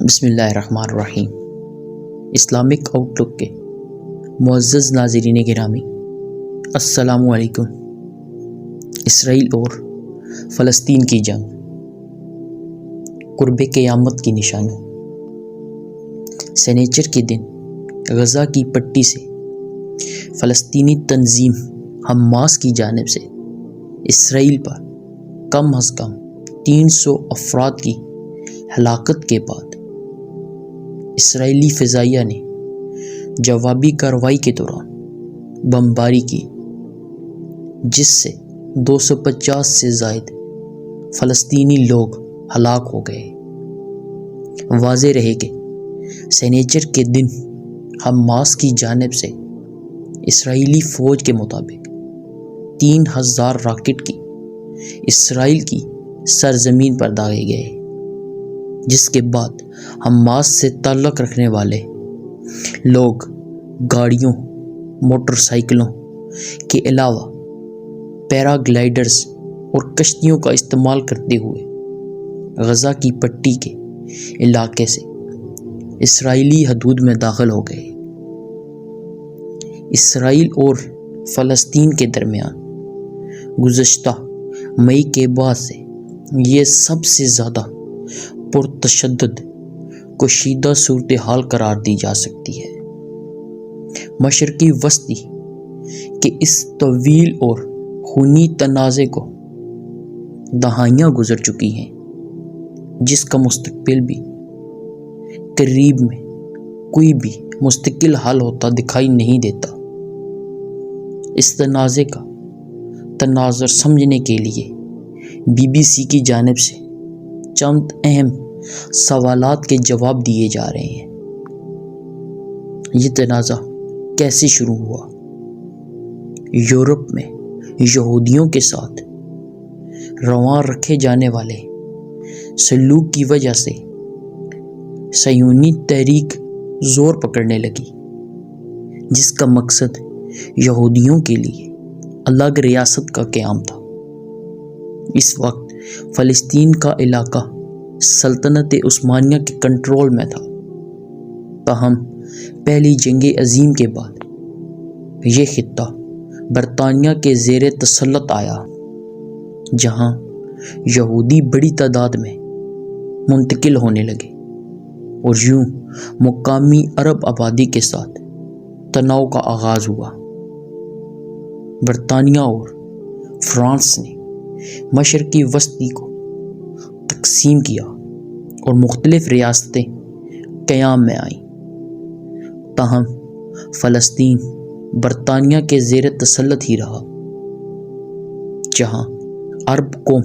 بسم اللہ الرحمن الرحیم۔ اسلامک آؤٹ لک کے معزز ناظرین گرامی، السلام علیکم۔ اسرائیل اور فلسطین کی جنگ، قرب قیامت کی نشانی۔ سنیچر کے دن غزہ کی پٹی سے فلسطینی تنظیم حماس کی جانب سے اسرائیل پر کم از کم 300 افراد کی ہلاکت کے بعد اسرائیلی فضائیہ نے جوابی کارروائی کے دوران بمباری کی، جس سے 250 سے زائد فلسطینی لوگ ہلاک ہو گئے۔ واضح رہے کہ سنیچر کے دن حماس کی جانب سے اسرائیلی فوج کے مطابق 3000 راکٹ کی اسرائیل کی سرزمین پر داغے گئے، جس کے بعد حماس سے تعلق رکھنے والے لوگ گاڑیوں، موٹر سائیکلوں کے علاوہ پیرا گلائیڈرز اور کشتیوں کا استعمال کرتے ہوئے غزہ کی پٹی کے علاقے سے اسرائیلی حدود میں داخل ہو گئے۔ اسرائیل اور فلسطین کے درمیان گزشتہ مئی کے بعد سے یہ سب سے زیادہ پرتشدد کشیدہ صورتحال قرار دی جا سکتی ہے۔ مشرقی وسطی کے اس طویل اور خونی تنازع کو دہائیاں گزر چکی ہیں، جس کا مستقبل بھی قریب میں کوئی بھی مستقل حل ہوتا دکھائی نہیں دیتا۔ اس تنازع کا تناظر سمجھنے کے لیے BBC کی جانب سے چند اہم سوالات کے جواب دیے جا رہے ہیں۔ یہ تنازع کیسے شروع ہوا؟ یورپ میں یہودیوں کے ساتھ رواں رکھے جانے والے سلوک کی وجہ سے صہیونی تحریک زور پکڑنے لگی، جس کا مقصد یہودیوں کے لیے الگ ریاست کا قیام تھا۔ اس وقت فلسطین کا علاقہ سلطنت عثمانیہ کے کنٹرول میں تھا، تاہم پہلی جنگ عظیم کے بعد یہ خطہ برطانیہ کے زیر تسلط آیا، جہاں یہودی بڑی تعداد میں منتقل ہونے لگے اور یوں مقامی عرب آبادی کے ساتھ تناؤ کا آغاز ہوا۔ برطانیہ اور فرانس نے مشرقی وسطی کو تقسیم کیا اور مختلف ریاستیں قیام میں آئیں، تاہم فلسطین برطانیہ کے زیر تسلط ہی رہا، جہاں عرب قوم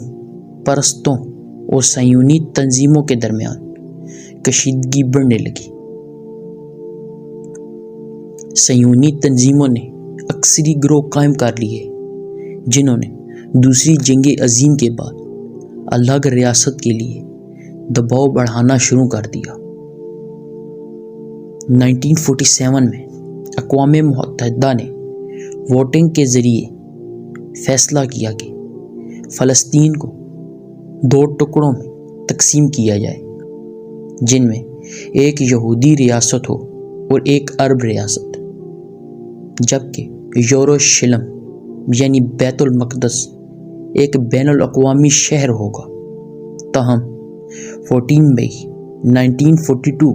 پرستوں اور صہیونی تنظیموں کے درمیان کشیدگی بڑھنے لگی۔ صہیونی تنظیموں نے عسکری گروہ قائم کر لیے، جنہوں نے دوسری جنگ عظیم کے بعد الگ ریاست کے لیے دباؤ بڑھانا شروع کر دیا۔ 1947 میں اقوام متحدہ نے ووٹنگ کے ذریعے فیصلہ کیا کہ فلسطین کو 2 ٹکڑوں میں تقسیم کیا جائے، جن میں ایک یہودی ریاست ہو اور ایک عرب ریاست، جبکہ یروشلم یعنی بیت المقدس ایک بین الاقوامی شہر ہوگا۔ تاہم 14 مئی 1942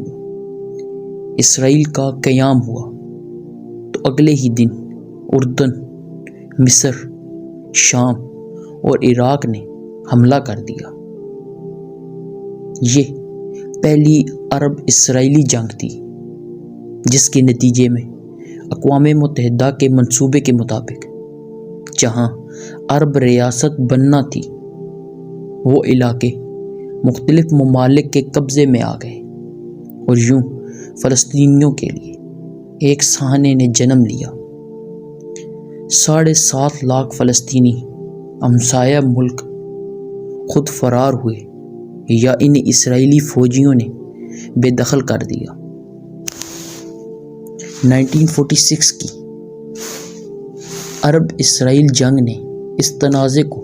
اسرائیل کا قیام ہوا تو اگلے ہی دن اردن، مصر، شام اور عراق نے حملہ کر دیا۔ یہ پہلی عرب اسرائیلی جنگ تھی، جس کے نتیجے میں اقوام متحدہ کے منصوبے کے مطابق جہاں عرب ریاست بننا تھی، وہ علاقے مختلف ممالک کے قبضے میں آ گئے اور یوں فلسطینیوں کے لیے ایک سہانے نے جنم لیا۔ 7.5 لاکھ فلسطینی ہمسایہ ملک خود فرار ہوئے یا انہیں اسرائیلی فوجیوں نے بے دخل کر دیا۔ 1946 کی عرب اسرائیل جنگ نے اس تنازع کو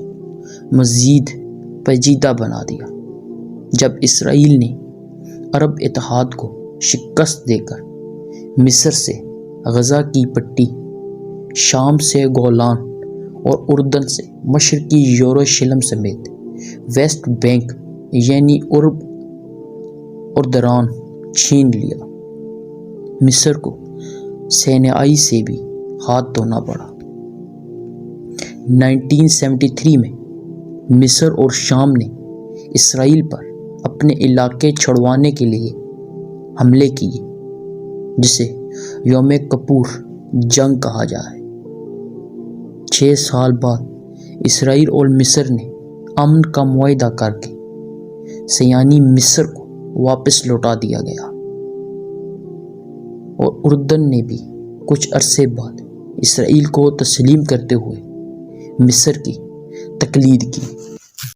مزید پیچیدہ بنا دیا، جب اسرائیل نے عرب اتحاد کو شکست دے کر مصر سے غزہ کی پٹی، شام سے گولان اور اردن سے مشرقی یروشلم سمیت ویسٹ بینک یعنی اردران چھین لیا۔ مصر کو سینائی سے بھی ہاتھ دھونا پڑا۔ 1973 میں مصر اور شام نے اسرائیل پر اپنے علاقے چھڑوانے کے لیے حملے کیے، جسے یوم کپور جنگ کہا جائے۔ 6 سال بعد اسرائیل اور مصر نے امن کا معاہدہ کر کے سیانی مصر کو واپس لوٹا دیا گیا، اور اردن نے بھی کچھ عرصے بعد اسرائیل کو تسلیم کرتے ہوئے مصر کی تقلید کی۔